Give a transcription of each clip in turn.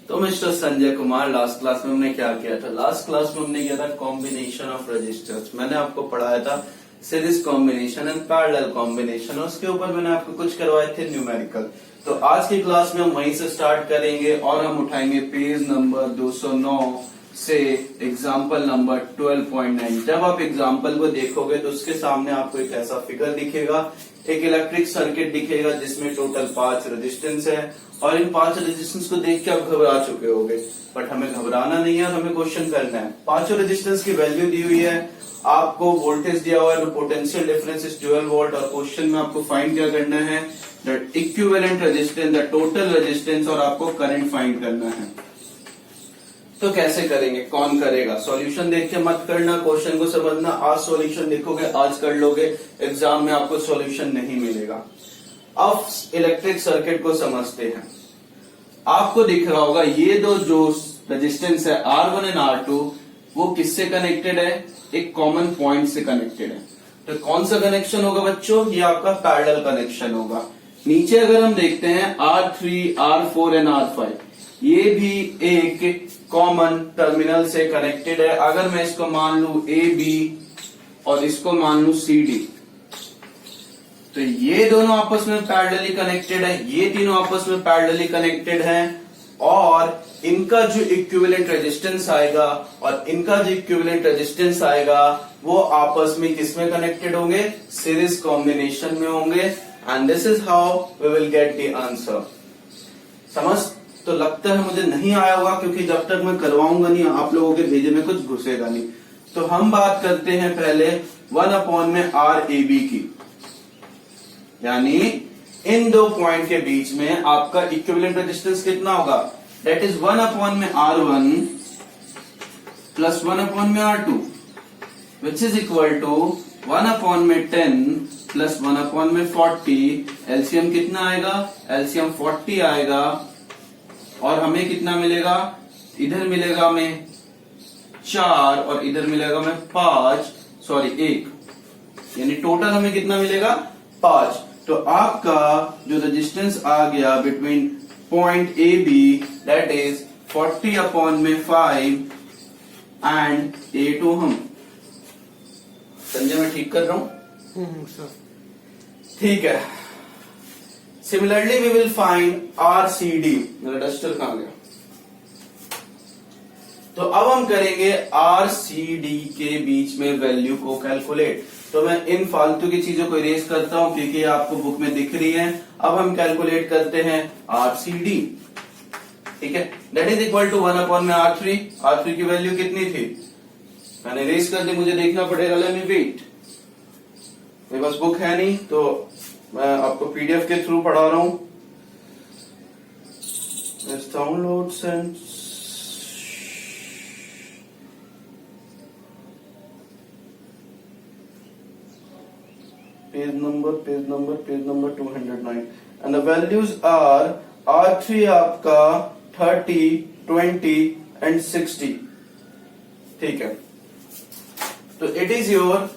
तो mister Sanjay Kumar, last class में हमने क्या किया था? लास्ट क्लास में हमने किया था कॉम्बिनेशन ऑफ रजिस्टर्स। मैंने आपको पढ़ाया था series combination and parallel combination, उसके ऊपर मैंने आपको कुछ करवाए थे न्यूमेरिकल। तो आज की क्लास में हम वहीं से स्टार्ट करेंगे और हम उठाएंगे पेज नंबर 209 से एग्जाम्पल नंबर 12.9। जब आप एग्जाम्पल को देखोगे तो उसके सामने आपको एक ऐसा फिगर दिखेगा, एक इलेक्ट्रिक सर्किट दिखेगा जिसमें टोटल 5 रेजिस्टेंस है और इन 5 रेजिस्टेंस को देख के आप घबरा चुके होगे, बट हमें घबराना नहीं है, हमें क्वेश्चन करना है। 5 रेजिस्टेंस की वैल्यू दी हुई है, आपको वोल्टेज दिया हुआ है, पोटेंशियल डिफरेंस इज 12 वोल्ट और क्वेश्चन में आपको फाइंड क्या करना है? The equivalent resistance, the total resistance, और आपको करंट फाइंड करना है। तो कैसे करेंगे, कौन करेगा? सॉल्यूशन देख के मत करना, क्वेश्चन को समझना। आज सॉल्यूशन देखोगे, आज कर लोगे, एग्जाम में आपको सॉल्यूशन नहीं मिलेगा। अब इलेक्ट्रिक सर्किट को समझते हैं। आपको दिख रहा होगा ये दो जो रेजिस्टेंस है R1 एंड R2 वो किससे कनेक्टेड है? एक कॉमन पॉइंट से कनेक्टेड है। तो कौन सा कनेक्शन होगा बच्चों? ये आपका पैरेलल कनेक्शन होगा। नीचे अगर हम देखते हैं R3, R4 एंड R5, ये भी एक कॉमन टर्मिनल से कनेक्टेड है। अगर मैं इसको मान लू ए बी और इसको मान लू सी डी, तो ये दोनों आपस में पैरेलली कनेक्टेड है, ये तीनों आपस में पैरेलली कनेक्टेड हैं और इनका जो इक्विवेलेंट रेजिस्टेंस आएगा और इनका जो इक्विवेलेंट रेजिस्टेंस आएगा वो आपस में किसमें कनेक्टेड होंगे? सीरीज कॉम्बिनेशन में होंगे। And this is how we will get the answer. समझ तो लगता है मुझे नहीं आया होगा, क्योंकि जब तक मैं करवाऊंगा नहीं आप लोगों के भेजे में कुछ घुसेगा नहीं। तो हम बात करते हैं पहले 1 में आर ए बी की, यानी इन दो पॉइंट के बीच में आपका इक्विवेलेंट रेजिस्टेंस कितना होगा? दैट इज 1 में R1 प्लस 1 में R2 which is equal to 1 में 10 प्लस 1 में 40। एलसीएम कितना आएगा? एलसीएम 40 आएगा और हमें कितना मिलेगा? इधर मिलेगा हमें 4 और इधर मिलेगा हमें 1, यानी टोटल हमें कितना मिलेगा? 5। तो आपका जो रेजिस्टेंस आ गया between point A B that is 40/5 and 8 ohm. Sanjay मैं ठीक कर रहा हूं? सर ठीक है। Similarly we will find R C D. मेरा डस्टर कहां गया? तो अब हम करेंगे आर सी डी के बीच में वैल्यू को कैलकुलेट। तो मैं इन फालतू की चीजों को इरेज करता हूं क्योंकि आपको बुक में दिख रही है। अब हम कैलकुलेट करते हैं आर सी डी। ठीक है, दैट इज इक्वल टू 1 में R3। R3 की वैल्यू कितनी थी? मैंने इरेज कर दी, मुझे देखना पड़ेगा। लेट मी वेट, मेरे पास बुक है नहीं तो मैं आपको पीडीएफ के थ्रू पढ़ा रहा हूं। Download and page number 209 and the values are R3 आपका 30, 20 एंड 60। ठीक है, तो it is your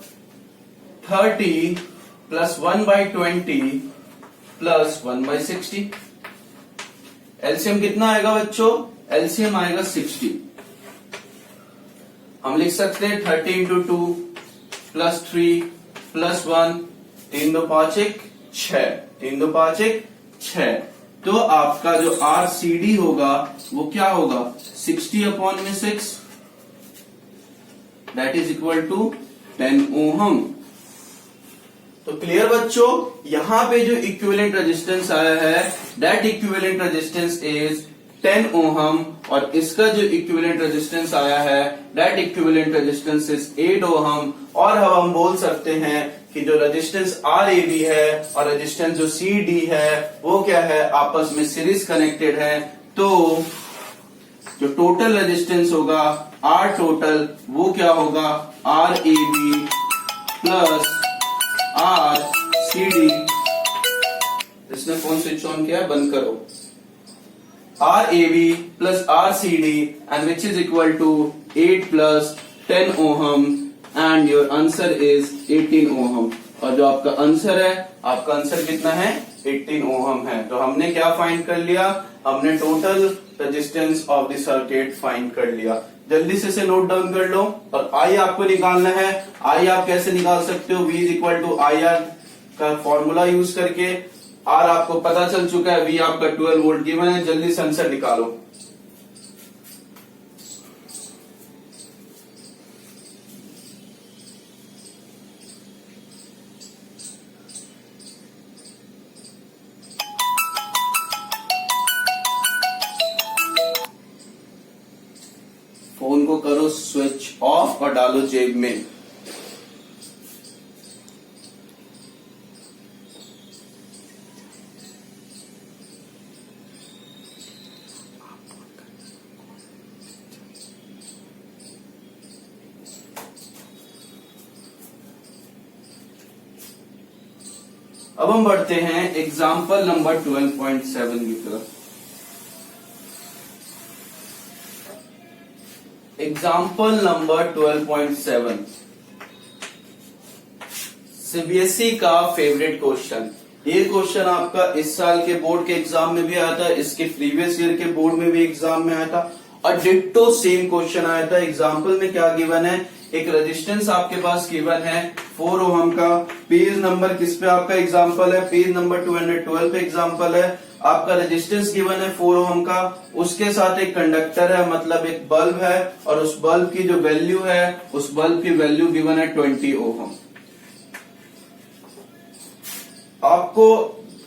30 plus 1/20 plus 1/60। LCM कितना आएगा बच्चों? एलसीएम आएगा 60। हम लिख सकते हैं 30 इंटू 2 प्लस 3 प्लस 1, 3 2 5 1 6, 3 2 5 1 6। तो आपका जो RCD होगा वो क्या होगा? 60/6 that is equal to 10 ohm. तो क्लियर बच्चों, यहां पे जो इक्विवेलेंट रेजिस्टेंस आया है that equivalent resistance is 10 ohm और इसका जो इक्विवेलेंट रेजिस्टेंस आया है that equivalent resistance is 8 ohm. और अब हम बोल सकते हैं कि जो रेजिस्टेंस RAB है और रेजिस्टेंस जो CD है वो क्या है? आपस में सीरीज कनेक्टेड है। तो जो टोटल रेजिस्टेंस होगा R टोटल वो क्या होगा? RAB plus RCD। इसने फोन स्विच ऑन किया, बंद करो। RAB plus RCD and which is equal to 8 plus 10 ohm and your answer is 18 ohm। और जो आपका आंसर है, आपका आंसर कितना है 18 ओहम है। तो हमने क्या फाइंड कर लिया, हमने total resistance of the circuit find कर लिया। जल्दी से इसे नोट डाउन कर लो। और आई आपको निकालना है। आई आप कैसे निकाल सकते हो, V is equal to I R का फॉर्मूला यूज करके। आर आपको पता चल चुका है, V आपका 12 वोल्ट गिवन है। जल्दी से आंसर निकालो। फोन को करो स्विच ऑफ और डालो जेब में। अब हम बढ़ते हैं एग्जाम्पल नंबर 12.7 की तरफ। एग्जाम्पल नंबर 12.7 सीबीएसई का फेवरेट क्वेश्चन। ये क्वेश्चन आपका इस साल के बोर्ड के एग्जाम में भी आया था, इसके प्रीवियस ईयर के बोर्ड में भी एग्जाम में आया था और डिट्टो सेम क्वेश्चन आया था। एग्जाम्पल में क्या गिवन है, एक रेजिस्टेंस आपके पास गिवन है 4 ओहम का। पेज नंबर किस पे आपका एग्जाम्पल है, पेज नंबर 212 पे एग्जाम्पल है। आपका रेजिस्टेंस गिवन है 4 ओहम का, उसके साथ एक कंडक्टर है, मतलब एक बल्ब है, और उस बल्ब की जो वैल्यू है, उस बल्ब की वैल्यू गिवन है 20 ओहम। आपको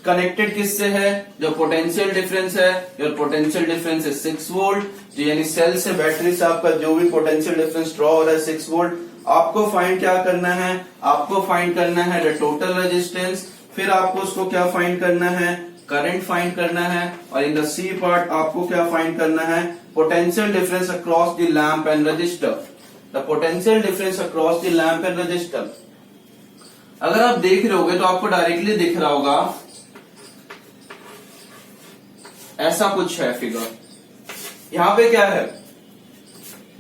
कनेक्टेड किससे है, जो पोटेंशियल डिफरेंस है, योर पोटेंशियल डिफरेंस है 6 वोल्ट, जो यानी सेल से बैटरी से आपका जो भी पोटेंशियल डिफरेंस ड्रॉ हो रहा है 6 वोल्ट। आपको फाइंड क्या करना है, आपको फाइंड करना है द टोटल रेजिस्टेंस, फिर आपको उसको क्या फाइंड करना है, करंट फाइंड करना है, और इन द सी पार्ट आपको क्या फाइंड करना है, potential difference across the lamp and register. The potential difference across the lamp and register. अगर आप देख रहे होगे तो आपको डायरेक्टली दिख रहा होगा, ऐसा कुछ है फिगर। यहां पे क्या है,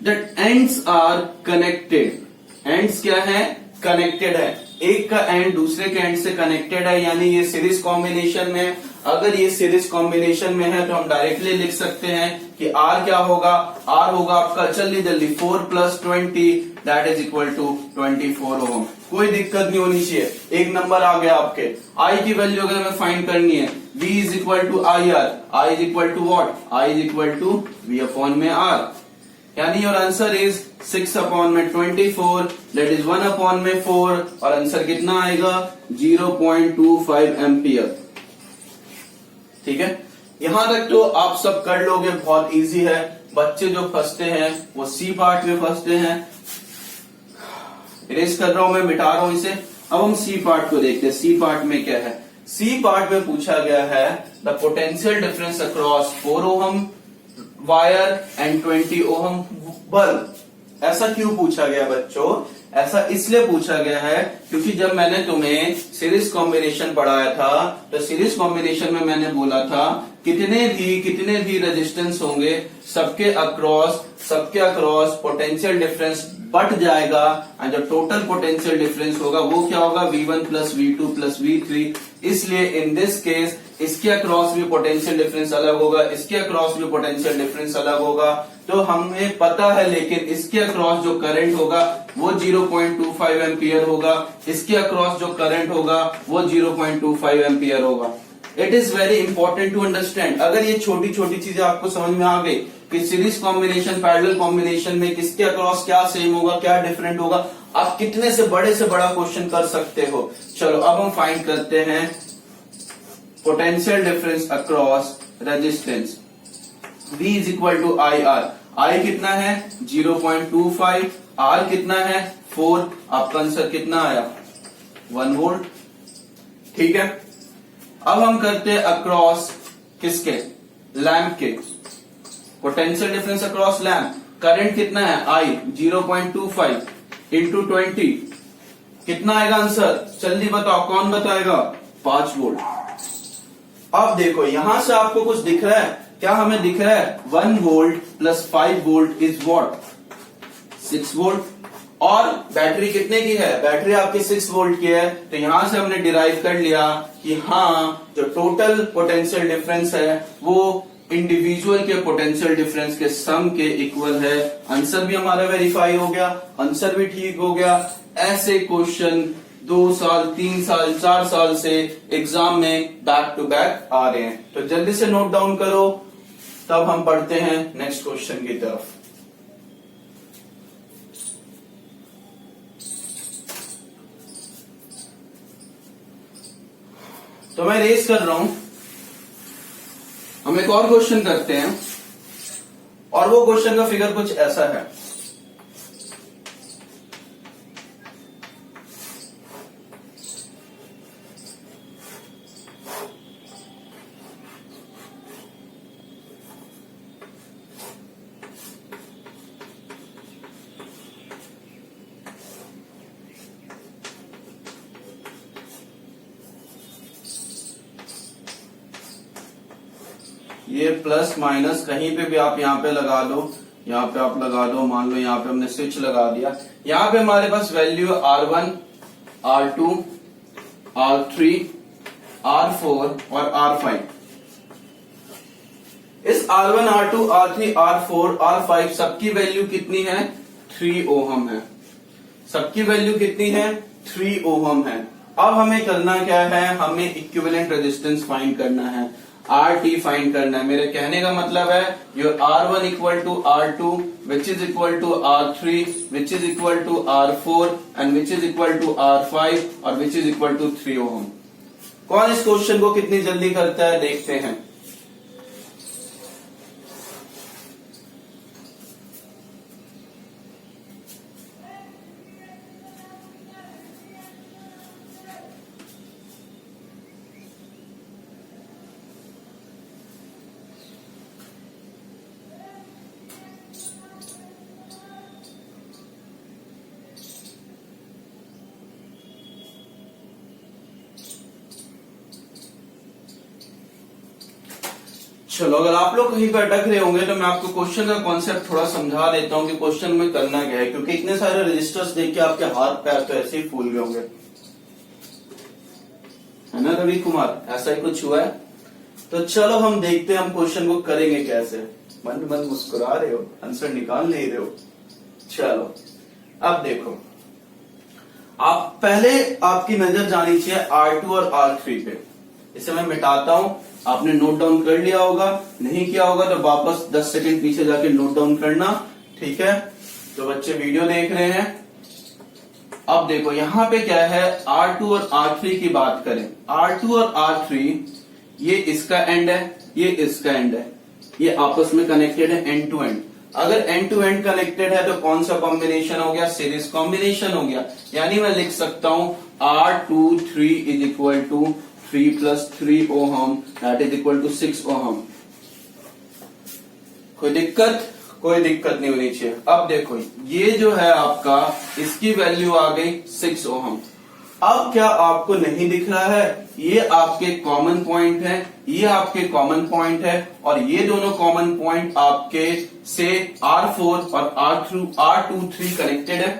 that ends are connected. Ends क्या है, कनेक्टेड है। एक का एंड दूसरे के एंड से कनेक्टेड है, यानी ये सीरीज कॉम्बिनेशन में। अगर ये सीरीज कॉम्बिनेशन में है तो हम डायरेक्टली लिख सकते हैं कि आर क्या होगा, आर होगा आपका, जल्दी जल्दी 4 + 20 दैट इज इक्वल टू 24 ओम। कोई दिक्कत नहीं होनी चाहिए, एक नंबर आ गया आपके। आई की वैल्यू अगर हमें फाइंड करनी है, V is equal to I R, I is equal to what, I is equal to V upon में आर, यानी योर आंसर इज 6 अपॉन में 24 दैट इज 1 अपॉन में 4, और आंसर कितना आएगा 0.25 एम्पियर। ठीक है, यहां तक तो आप सब कर लोगे, बहुत इजी है। बच्चे जो फंसते हैं वो सी पार्ट में फंसते हैं। इरेज कर रहा हूं मैं, मिटा रहा हूं इसे। अब हम सी पार्ट को देखते हैं। सी पार्ट में क्या है, सी पार्ट में पूछा गया है the potential difference across 4 ohm wire and 20 ohm bulb. ऐसा क्यों पूछा गया बच्चों, ऐसा इसलिए पूछा गया है क्योंकि जब मैंने तुम्हें सीरीज कॉम्बिनेशन पढ़ाया था तो सीरीज कॉम्बिनेशन में मैंने बोला था कितने भी रेजिस्टेंस होंगे सबके अक्रॉस पोटेंशियल डिफरेंस बढ़ जाएगा, एंड जो टोटल पोटेंशियल डिफरेंस होगा वो क्या होगा, V1 + V2 + V3। इसलिए इन दिस केस इसके अक्रॉस भी पोटेंशियल डिफरेंस अलग होगा, इसके अक्रॉस भी पोटेंशियल डिफरेंस अलग होगा। तो हमें पता है, लेकिन इसके अक्रॉस जो करंट होगा वो 0.25 एम्पियर होगा, इसके अक्रॉस जो करंट होगा वो 0.25 एम्पियर होगा। It is very important to understand. अगर ये छोटी छोटी चीजें आपको समझ में आ गई कि सीरीज कॉम्बिनेशन पैरेलल कॉम्बिनेशन में किसके अक्रॉस क्या सेम होगा, क्या डिफरेंट होगा, आप कितने से बड़ा क्वेश्चन कर सकते हो। चलो अब हम फाइंड करते हैं potential difference across resistance. V is equal to I R. I कितना है 0.25, आर कितना है 4, आपका आंसर कितना आया 1 वोल्ट। ठीक है, अब हम करते हैं अक्रॉस किसके, लैंप के। Potential difference across lamp, current कितना है I 0.25 इंटू 20, कितना आएगा आंसर, जल्दी बताओ, कौन बताएगा, 5 वोल्ट। अब देखो यहां से आपको कुछ दिख रहा है क्या, हमें दिख रहा है 1 volt + 5 volt is what 6 volt, और बैटरी कितने की है, बैटरी आपकी 6 वोल्ट की है। तो यहां से हमने डिराइव कर लिया कि हाँ जो टोटल पोटेंशियल डिफरेंस है वो इंडिविजुअल के पोटेंशियल डिफरेंस के सम के इक्वल है। आंसर भी हमारा वेरीफाई हो गया, आंसर भी ठीक हो गया। ऐसे क्वेश्चन 2 साल 3 साल 4 साल से एग्जाम में बैक टू बैक आ रहे हैं। तो जल्दी से नोट डाउन करो, तब हम बढ़ते हैं नेक्स्ट क्वेश्चन की तरफ। तो मैं रेस कर रहा हूं, हम एक और क्वेश्चन करते हैं और वो क्वेश्चन का फिगर कुछ ऐसा है। ये प्लस माइनस कहीं पे भी आप यहाँ पे लगा दो, यहाँ पे आप लगा दो, मान लो यहाँ पे हमने स्विच लगा दिया। यहाँ पे हमारे पास value R1, R2, R3, R4 और R5। इस R1, R2, R3, R4, R5 सबकी वैल्यू कितनी है, 3 ओहम है। सबकी वैल्यू कितनी है, 3 ओहम है। अब हमें करना क्या है, हमें इक्विवेलेंट रेजिस्टेंस फाइंड करना है, RT फाइंड करना है। मेरे कहने का मतलब है your R1 equal to R2 which is equal to R3 which is equal to R4 and which is equal to R5 और which is equal to 3 ohm. कौन इस क्वेश्चन को कितनी जल्दी करता है, देखते हैं। चलो, अगर आप लोग कहीं पर अटक रहे होंगे तो मैं आपको क्वेश्चन का कॉन्सेप्ट थोड़ा समझा देता हूं कि क्वेश्चन में करना क्या है, क्योंकि इतने सारे रजिस्टर्स देख के आपके हाथ पैर तो ऐसे ही फूल गए होंगे, है ना रवि कुमार, ऐसा ही कुछ हुआ है। तो चलो हम देखते हैं हम क्वेश्चन को करेंगे कैसे। मन मन मुस्कुरा रहे हो, आंसर निकाल नहीं रहे हो। चलो अब देखो, आप पहले आपकी नजर जानी चाहिए R2 और R3 पे। इसे मैं मिटाता हूं, आपने नोट डाउन कर लिया होगा, नहीं किया होगा तो वापस 10 सेकंड पीछे जाके नोट डाउन करना, ठीक है। तो बच्चे वीडियो देख रहे हैं, अब देखो यहां पे क्या है, R2 और R3 की बात करें, R2 और R3 ये इसका एंड है, ये इसका एंड है, ये आपस में कनेक्टेड है एंड टू एंड। अगर एंड टू एंड कनेक्टेड है तो कौन सा कॉम्बिनेशन हो गया, सीरीज कॉम्बिनेशन हो गया। यानी मैं लिख सकता हूं R23 is equal to 3 + 3 ohm that is equal to 6 ohm. कोई दिक्कत, कोई दिक्कत नहीं होनी चाहिए। अब देखो ये जो है आपका, इसकी वैल्यू आ गई 6 ओहम। अब क्या आपको नहीं दिख रहा है, ये आपके कॉमन पॉइंट है, ये आपके कॉमन पॉइंट है और ये दोनों कॉमन पॉइंट आपके से R4 और R23 कनेक्टेड है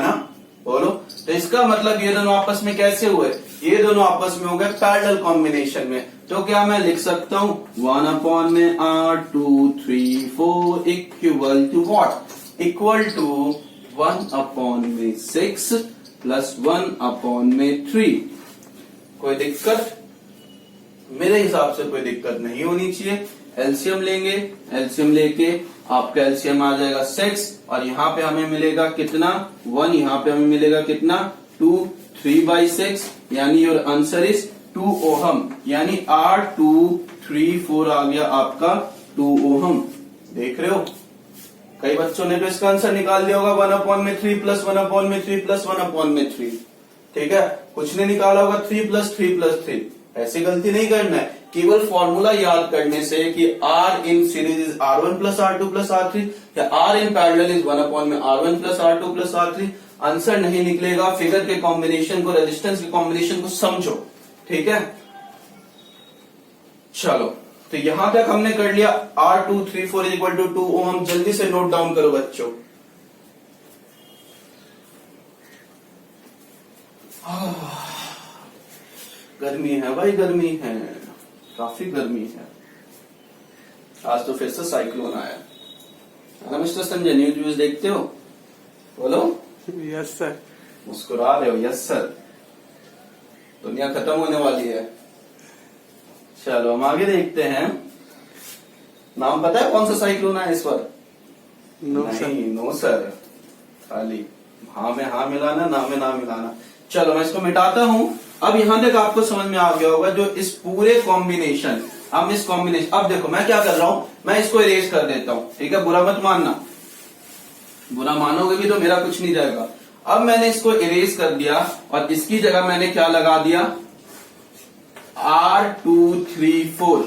ना, बोलो। तो इसका मतलब ये दोनों आपस में कैसे हुए, ये दोनों आपस में हो गए पैरेलल कॉम्बिनेशन में। तो क्या मैं लिख सकता हूं 1 में R234 equal to what, equal to 1 में 6 प्लस 1 में 3। कोई दिक्कत, मेरे हिसाब से कोई दिक्कत नहीं होनी चाहिए। एलसीएम लेंगे, एलसीएम लेके आपका एलसीएम आ जाएगा 6 और यहाँ पे हमें मिलेगा कितना 1, यहाँ पे हमें मिलेगा कितना 2, 3/6 यानी योर आंसर इज 2 ओहम। यानी R234 आ गया आपका 2 ओहम। देख रहे हो, कई बच्चों ने तो इसका आंसर निकाल लिया होगा 1 में 3 प्लस 1 में 3 प्लस 1 में 3, ठीक है। कुछ ने निकाला होगा 3 + 3 + 3। ऐसी गलती नहीं करना है, केवल फॉर्मूला याद करने से कि R in series is R1 + R2 + R3 या R इन पैरेलल इज 1 में R1 + R2 + R3 आंसर नहीं निकलेगा। फिगर के कॉम्बिनेशन को, रेजिस्टेंस के कॉम्बिनेशन को समझो, ठीक है। चलो, तो यहां तक हमने कर लिया R234 = 2 ओहम। जल्दी से नोट डाउन करो बच्चों। गर्मी है भाई, गर्मी है, काफी गर्मी है। आज तो फिर से साइक्लोन आया है ना मिस्टर संजय? न्यूज व्यूज देखते हो? बोलो। Yes sir. मुस्कुरा रहे हो? Yes sir. दुनिया खत्म होने वाली है। चलो हम आगे देखते हैं। नाम पता है कौन सा साइक्लोन है इस बार? No sir. नहीं, नो सर, खाली हाँ में हाँ मिलाना, ना में ना मिलाना। चलो मैं इसको मिटाता हूं। अब यहां तक आपको समझ में आ गया होगा जो इस पूरे कॉम्बिनेशन, अब इस कॉम्बिनेशन, अब देखो मैं क्या कर रहा हूं, मैं इसको इरेज कर देता हूं, ठीक है? बुरा मत मानना, बुरा मानोगे भी तो मेरा कुछ नहीं जाएगा। अब मैंने इसको इरेज कर दिया और इसकी जगह मैंने क्या लगा दिया, R234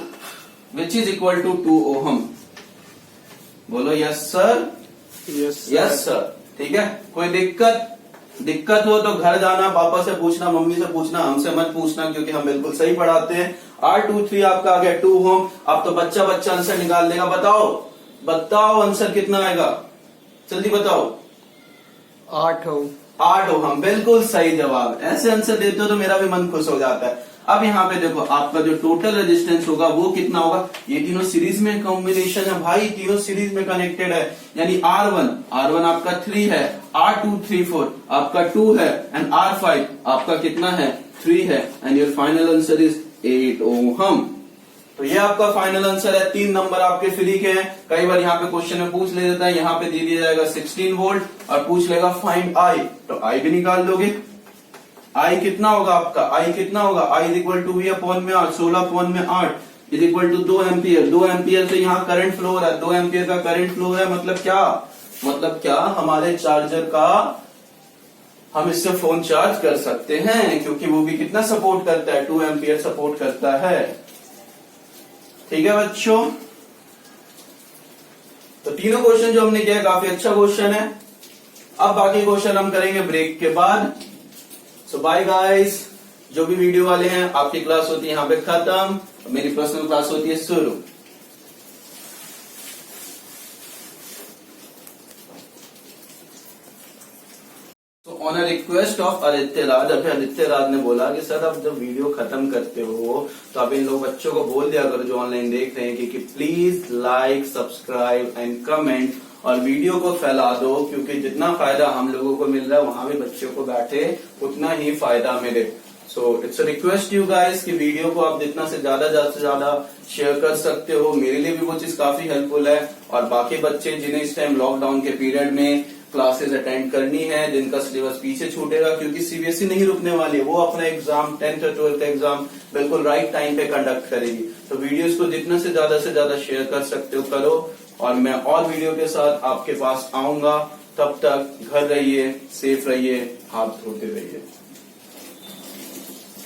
which is equal to 2 ohm. बोलो यस सर। Yes sir. ठीक है, कोई दिक्कत हो तो घर जाना, पापा से पूछना, मम्मी से पूछना, हमसे मत पूछना, क्योंकि हम बिल्कुल सही पढ़ाते हैं। R23 आपका आ गया 2 ओहम। अब तो बच्चा आंसर निकाल लेगा। बताओ आंसर कितना आएगा, जल्दी बताओ। 8 ओम। 8 ओहम, बिल्कुल सही जवाब। ऐसे आंसर देते हो तो मेरा भी मन खुश हो जाता है। अब यहाँ पे देखो आपका जो टोटल रेजिस्टेंस होगा वो कितना होगा, ये तीनों सीरीज में कॉम्बिनेशन है भाई, तीनों सीरीज में कनेक्टेड है, यानी R1 आपका 3 है, R234 आपका 2 है, एंड R5 आपका कितना है, 3 है, and your final answer is 8 ohm. तो ये आपका फाइनल आंसर है। 3 नंबर आपके फ्री के हैं। कई बार यहाँ पे क्वेश्चन में पूछ ले देता है, यहाँ पे दे दिया जाएगा 16 वोल्ट और पूछ लेगा फाइंड आई, तो आई भी निकाल लोगे। आई कितना होगा आपका, आई कितना होगा, I is equal to V upon में 8, 16 अपॉन में 8 is equal to 2 ampere. 2 ampere से यहाँ करंट फ्लो हो रहा है, 2 एम्पियर का करंट फ्लो है, मतलब क्या, हमारे चार्जर का हम इससे फोन चार्ज कर सकते हैं, क्योंकि वो भी कितना सपोर्ट करता है, 2 एम्पियर सपोर्ट करता है। ठीक है बच्चों, तो तीनों क्वेश्चन जो हमने किया काफी अच्छा क्वेश्चन है। अब बाकी क्वेश्चन हम करेंगे ब्रेक के बाद। सो बाय गाइस, जो भी वीडियो वाले हैं, आपकी क्लास होती है यहाँ पे खत्म, मेरी पर्सनल क्लास होती है शुरू। तो on a request of Aditya Raj, अभी आदित्य राज ने बोला कि सर अब जब वीडियो खत्म करते हो तो आप इन लोग बच्चों को बोल दिया करो जो ऑनलाइन देख रहे हैं कि please like, subscribe and comment, और वीडियो को फैला दो, क्योंकि जितना फायदा हम लोगों को मिल रहा है वहां भी बच्चों को बैठे उतना ही फायदा मिले। So it's a request you guys कि वीडियो को आप जितना से ज्यादा शेयर कर सकते हो, मेरे लिए भी वो चीज काफी हेल्पफुल है। और बाकी बच्चे जिन्हें इस टाइम लॉकडाउन के पीरियड में क्लासेस अटेंड करनी है, जिनका सिलेबस पीछे छूटेगा, क्योंकि सीबीएसई नहीं रुकने वाली है, वो अपना एग्जाम 10th और 12th एग्जाम बिल्कुल राइट टाइम पे कंडक्ट करेगी। तो वीडियोस को जितना से ज्यादा शेयर कर सकते हो करो, और मैं और वीडियो के साथ आपके पास आऊंगा। तब तक घर रहिए, सेफ रहिए, हाथ धोते रहिए।